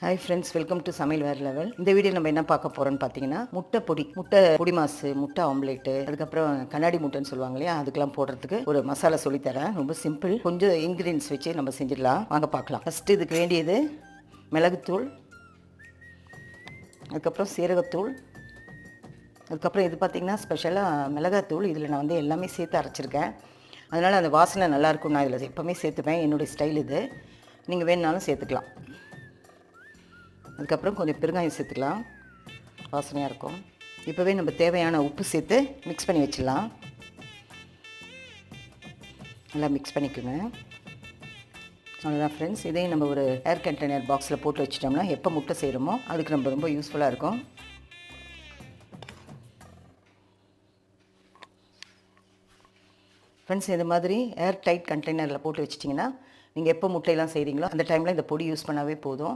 Hi friends, welcome to சமையல் வேறு level. இந்த வீடியோ நம்ம என்ன பார்க்க போகிறோம்னு பார்த்தீங்கன்னா, முட்டை பொடி மாசு, முட்டை ஆம்லேட்டு, அதுக்கப்புறம் கண்ணாடி முட்டைன்னு சொல்லுவாங்க இல்லையா, அதுக்கெல்லாம் போடுறதுக்கு ஒரு மசாலா சொல்லித்தரேன். ரொம்ப சிம்பிள், கொஞ்சம் இன்க்ரீடியன்ஸ் வச்சு நம்ம செஞ்சிடலாம். வாங்க பார்க்கலாம். ஃபஸ்ட்டு இதுக்கு வேண்டியது மிளகுத்தூள், அதுக்கப்புறம் சீரகத்தூள், அதுக்கப்புறம் இது பார்த்திங்கன்னா ஸ்பெஷலாக மிளகாத்தூள். இதில் நான் வந்து எல்லாமே சேர்த்து அரைச்சிருக்கேன், அதனால் அந்த வாசனை நல்லாயிருக்கும். நான் இதில் எப்போவுமே சேர்த்துப்பேன், என்னுடைய ஸ்டைல் இது. நீங்கள் வேணுனாலும் சேர்த்துக்கலாம். அதுக்கப்புறம் கொஞ்சம் பெருங்காயம் சேர்த்துக்கலாம், வாசனையாக இருக்கும். இப்போவே நம்ம தேவையான உப்பு சேர்த்து மிக்ஸ் பண்ணி வச்சிடலாம். நல்லா மிக்ஸ் பண்ணிக்கோங்க. அவ்வளோதான் ஃப்ரெண்ட்ஸ். இதையும் நம்ம ஒரு ஏர் கண்டெய்னர் பாக்ஸில் போட்டு வச்சிட்டோம்னா எப்போ முட்டை செய்கிறோமோ அதுக்கு நம்ம ரொம்ப யூஸ்ஃபுல்லாக இருக்கும். ஃப்ரெண்ட்ஸ், இது மாதிரி ஏர் டைட் கண்டெய்னரில் போட்டு வச்சிட்டிங்கன்னா நீங்கள் எப்போ முட்டையெல்லாம் செய்கிறீங்களோ அந்த டைமில் இந்த பொடி யூஸ் பண்ணாவே போதும்.